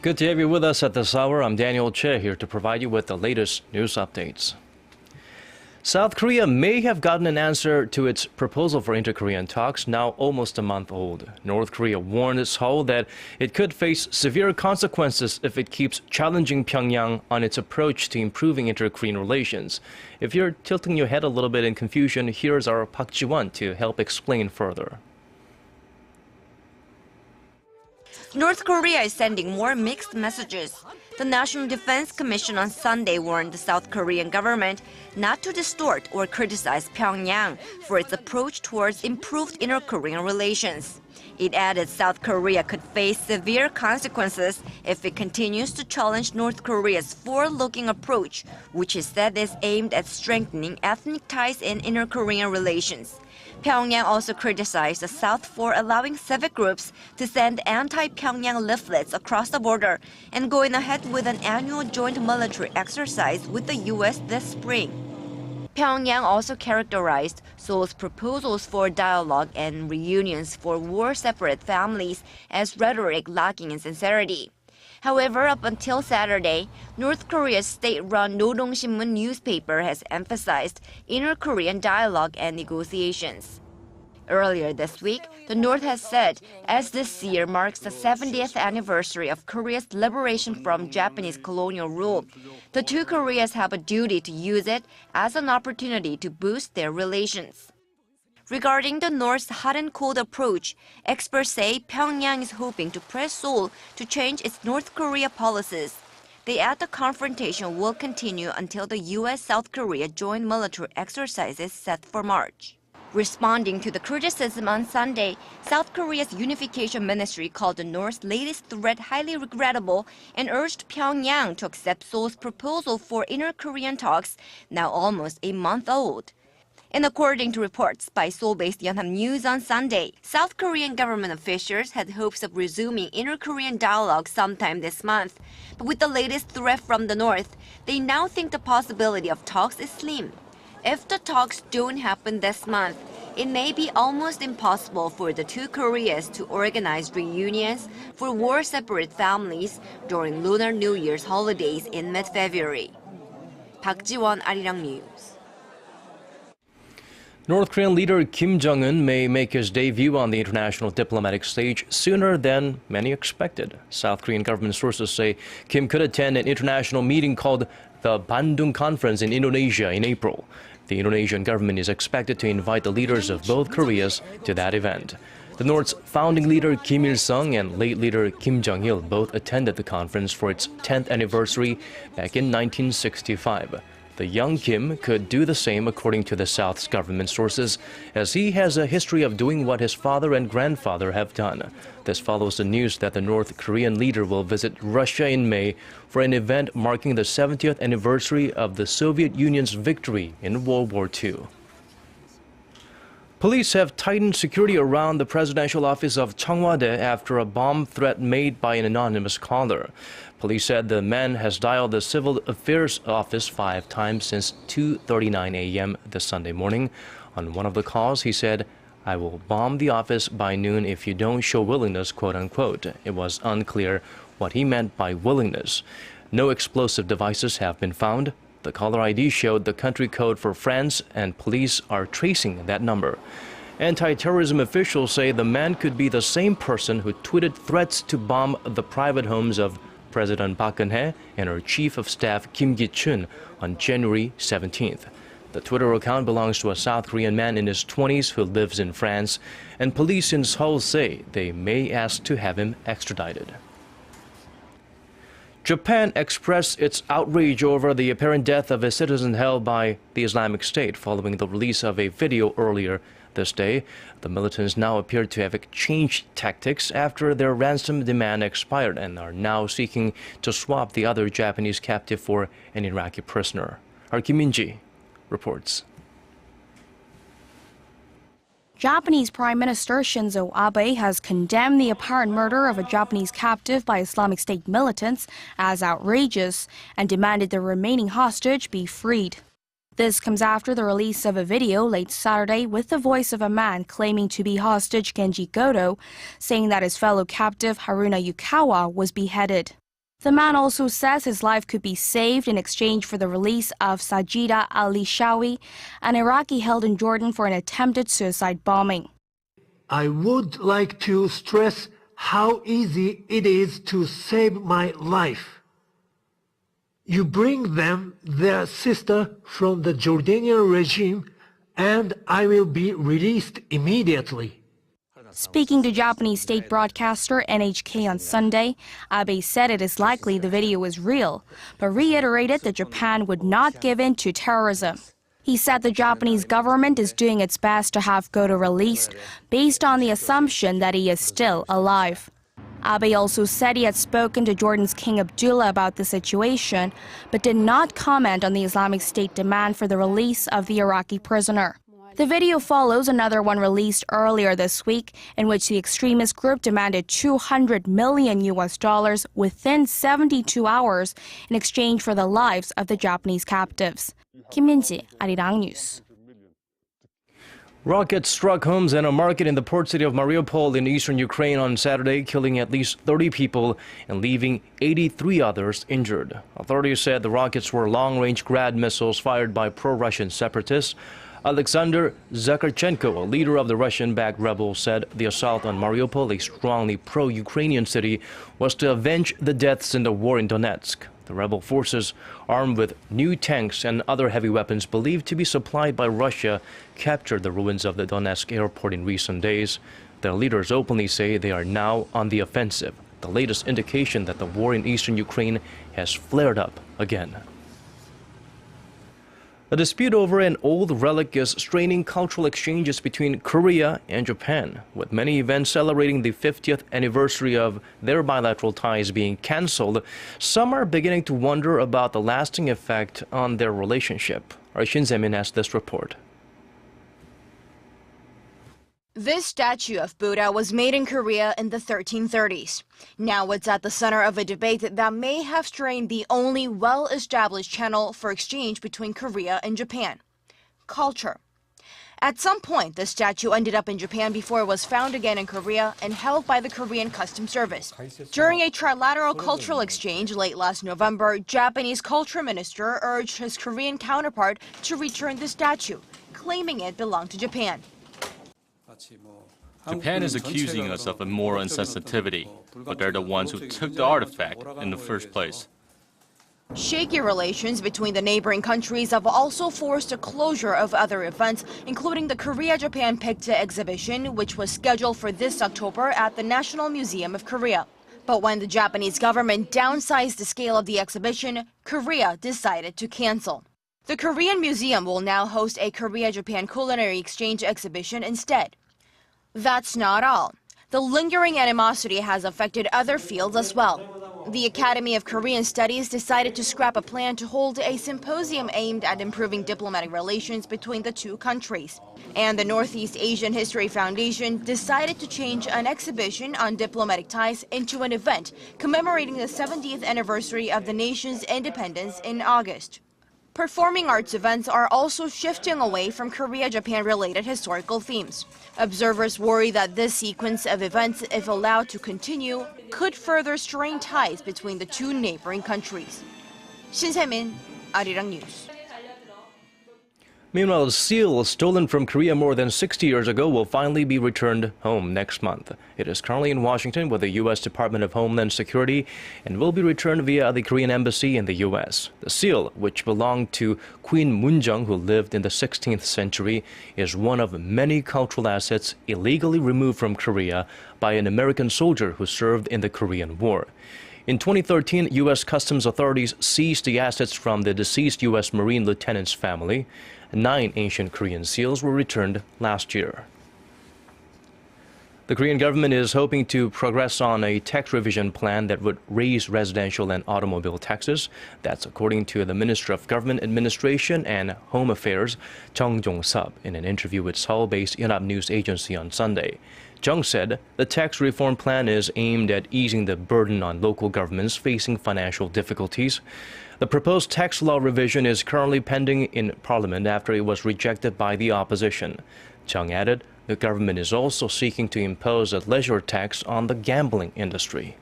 Good to have you with us at this hour. I'm Daniel Choy here to provide you with the latest news updates. South Korea may have gotten an answer to its proposal for inter-Korean talks, now almost a month old. North Korea warned Seoul that it could face severe consequences if it keeps challenging Pyongyang on its approach to improving inter-Korean relations. If you're tilting your head a little bit in confusion, here's our Park Ji-won to help explain further. North Korea is sending more mixed messages. The National Defense Commission on Sunday warned the South Korean government not to distort or criticize Pyongyang for its approach towards improved inter-Korean relations. It added South Korea could face severe consequences if it continues to challenge North Korea's forward-looking approach, which it said is aimed at strengthening ethnic ties in inter-Korean relations. Pyongyang also criticized the South for allowing civic groups to send anti-Pyongyang leaflets across the border and going ahead with an annual joint military exercise with the U.S. this spring. Pyongyang also characterized Seoul's proposals for dialogue and reunions for war-separate families as rhetoric lacking in sincerity. However, up until Saturday, North Korea's state-run Rodong Sinmun newspaper has emphasized inter-Korean dialogue and negotiations. Earlier this week, the North has said, as this year marks the 70th anniversary of Korea's liberation from Japanese colonial rule, the two Koreas have a duty to use it as an opportunity to boost their relations. Regarding the North's hot and cold approach, experts say Pyongyang is hoping to press Seoul to change its North Korea policies. They add the confrontation will continue until the U.S.-South Korea joint military exercises set for March. Responding to the criticism on Sunday, South Korea's Unification Ministry called the North's latest threat highly regrettable and urged Pyongyang to accept Seoul's proposal for inter-Korean talks, now almost a month old. And according to reports by Seoul-based Yonhap News on Sunday, South Korean government officials had hopes of resuming inter-Korean dialogue sometime this month. But with the latest threat from the North, they now think the possibility of talks is slim. If the talks don't happen this month, it may be almost impossible for the two Koreas to organize reunions for war-separate families during Lunar New Year's holidays in mid-February. Park Ji-won, Arirang News. North Korean leader Kim Jongun may make his debut on the international diplomatic stage sooner than many expected. South Korean government sources say Kim could attend an international meeting called the Bandung Conference in Indonesia in April. The Indonesian government is expected to invite the leaders of both Koreas to that event. The North's founding leader Kim Il-sung and late leader Kim Jong-il both attended the conference for its 10th anniversary back in 1965. The young Kim could do the same according to the South's government sources, as he has a history of doing what his father and grandfather have done. This follows the news that the North Korean leader will visit Russia in May for an event marking the 70th anniversary of the Soviet Union's victory in World War II. Police have tightened security around the presidential office of Cheongwade after a bomb threat made by an anonymous caller. Police said the man has dialed the Civil Affairs Office 5 times since 2:39 a.m. this Sunday morning. On one of the calls, he said, "I will bomb the office by noon if you don't show willingness," quote-unquote. It was unclear what he meant by willingness. No explosive devices have been found. The caller ID showed the country code for France, and police are tracing that number. Anti-terrorism officials say the man could be the same person who tweeted threats to bomb the private homes of President Park Geun-hye and her chief of staff Kim Ki-chun on January 17th. The Twitter account belongs to a South Korean man in his 20s who lives in France, and police in Seoul say they may ask to have him extradited. Japan expressed its outrage over the apparent death of a citizen held by the Islamic State following the release of a video earlier this day. The militants now appear to have changed tactics after their ransom demand expired and are now seeking to swap the other Japanese captive for an Iraqi prisoner. Our Kim Min-ji reports. Japanese Prime Minister Shinzo Abe has condemned the apparent murder of a Japanese captive by Islamic State militants as outrageous and demanded the remaining hostage be freed. This comes after the release of a video late Saturday with the voice of a man claiming to be hostage Genji Goto, saying that his fellow captive Haruna Yukawa was beheaded. The man also says his life could be saved in exchange for the release of Sajida al-Lishawi, an Iraqi held in Jordan for an attempted suicide bombing. I would like to stress how easy it is to save my life. You bring them their sister from the Jordanian regime, and I will be released immediately. Speaking to Japanese state broadcaster NHK on Sunday, Abe said it is likely the video is real, but reiterated that Japan would not give in to terrorism. He said the Japanese government is doing its best to have Goto released based on the assumption that he is still alive. Abe also said he had spoken to Jordan's King Abdullah about the situation, but did not comment on the Islamic State demand for the release of the Iraqi prisoner. The video follows another one released earlier this week, in which the extremist group demanded $200 million within 72 hours in exchange for the lives of the Japanese captives. Kim Min-ji, Arirang News. Rockets struck homes and a market in the port city of Mariupol in eastern Ukraine on Saturday, killing at least 30 people and leaving 83 others injured. Authorities said the rockets were long-range Grad missiles fired by pro-Russian separatists. Alexander Zakharchenko, a leader of the Russian-backed rebels, said the assault on Mariupol, a strongly pro-Ukrainian city, was to avenge the deaths in the war in Donetsk. The rebel forces, armed with new tanks and other heavy weapons believed to be supplied by Russia, captured the ruins of the Donetsk airport in recent days. Their leaders openly say they are now on the offensive, the latest indication that the war in eastern Ukraine has flared up again. A dispute over an old relic is straining cultural exchanges between Korea and Japan, with many events celebrating the 50th anniversary of their bilateral ties being cancelled. Some are beginning to wonder about the lasting effect on their relationship. Our Shin Se-min has this report. This statue of Buddha was made in Korea in the 1330s. Now it's at the center of a debate that may have strained the only well-established channel for exchange between Korea and Japan: culture. At some point, the statue ended up in Japan before it was found again in Korea and held by the Korean Customs Service. During a trilateral cultural exchange late last November, Japanese Culture Minister urged his Korean counterpart to return the statue, claiming it belonged to Japan. Japan is accusing us of a moral insensitivity, but they're the ones who took the artifact in the first place. Shaky relations between the neighboring countries have also forced a closure of other events, including the KoreaJapan Picture exhibition, which was scheduled for this October at the National Museum of Korea. But when the Japanese government downsized the scale of the exhibition, Korea decided to cancel. The Korean Museum will now host a Korea-Japan culinary exchange exhibition instead. That's not all. The lingering animosity has affected other fields as well. The Academy of Korean Studies decided to scrap a plan to hold a symposium aimed at improving diplomatic relations between the two countries. And the Northeast Asian History Foundation decided to change an exhibition on diplomatic ties into an event commemorating the 70th anniversary of the nation's independence in August. Performing arts events are also shifting away from Korea-Japan related historical themes. Observers worry that this sequence of events, if allowed to continue, could further strain ties between the two neighboring countries. Shin Se-min, Arirang News. Meanwhile, a seal stolen from Korea more than 60 years ago will finally be returned home next month. It is currently in Washington with the U.S. Department of Homeland Security and will be returned via the Korean Embassy in the U.S. The seal, which belonged to Queen Munjung, who lived in the 16th century, is one of many cultural assets illegally removed from Korea by an American soldier who served in the Korean War. In 2013, U.S. Customs authorities seized the assets from the deceased U.S. Marine lieutenant's family. 9 ancient Korean seals were returned last year. The Korean government is hoping to progress on a tax revision plan that would raise residential and automobile taxes. That's according to the Minister of Government Administration and Home Affairs, Chung Jong-sub, in an interview with Seoul-based Yonhap News Agency on Sunday. Chung said the tax reform plan is aimed at easing the burden on local governments facing financial difficulties. The proposed tax law revision is currently pending in Parliament after it was rejected by the opposition. Chung added the government is also seeking to impose a leisure tax on the gambling industry.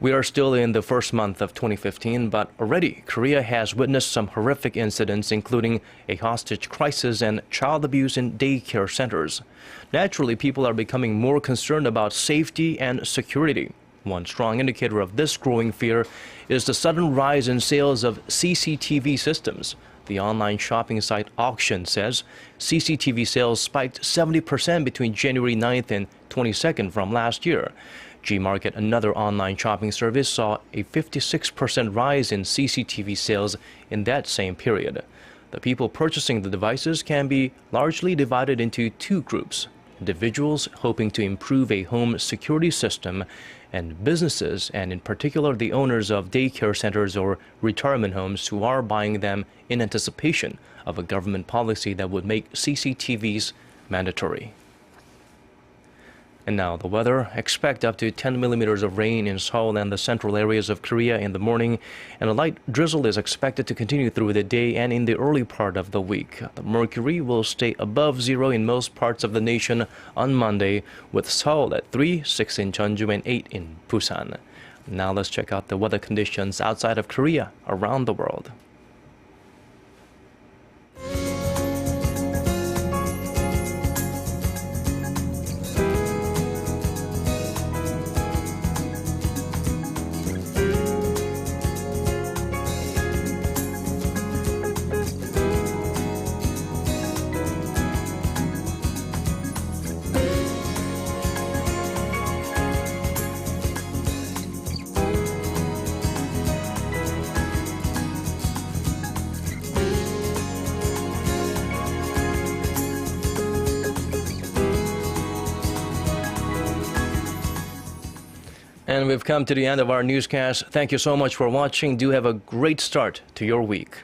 We are still in the first month of 2015, but already Korea has witnessed some horrific incidents, including a hostage crisis and child abuse in daycare centers. Naturally, people are becoming more concerned about safety and security. One strong indicator of this growing fear is the sudden rise in sales of CCTV systems. The online shopping site Auction says CCTV sales spiked 70% between January 9th and 22nd from last year. Gmarket, another online shopping service, saw a 56% rise in CCTV sales in that same period. The people purchasing the devices can be largely divided into two groups: individuals hoping to improve a home security system, and businesses, and in particular the owners of daycare centers or retirement homes, who are buying them in anticipation of a government policy that would make CCTVs mandatory. And now the weather. Expect up to 10 millimeters of rain in Seoul and the central areas of Korea in the morning, and a light drizzle is expected to continue through the day and in the early part of the week. The mercury will stay above zero in most parts of the nation on Monday, with Seoul at 3, 6 in Jeonju, and 8 in Busan. Now let's check out the weather conditions outside of Korea around the world. And we've come to the end of our newscast. Thank you so much for watching. Do have a great start to your week.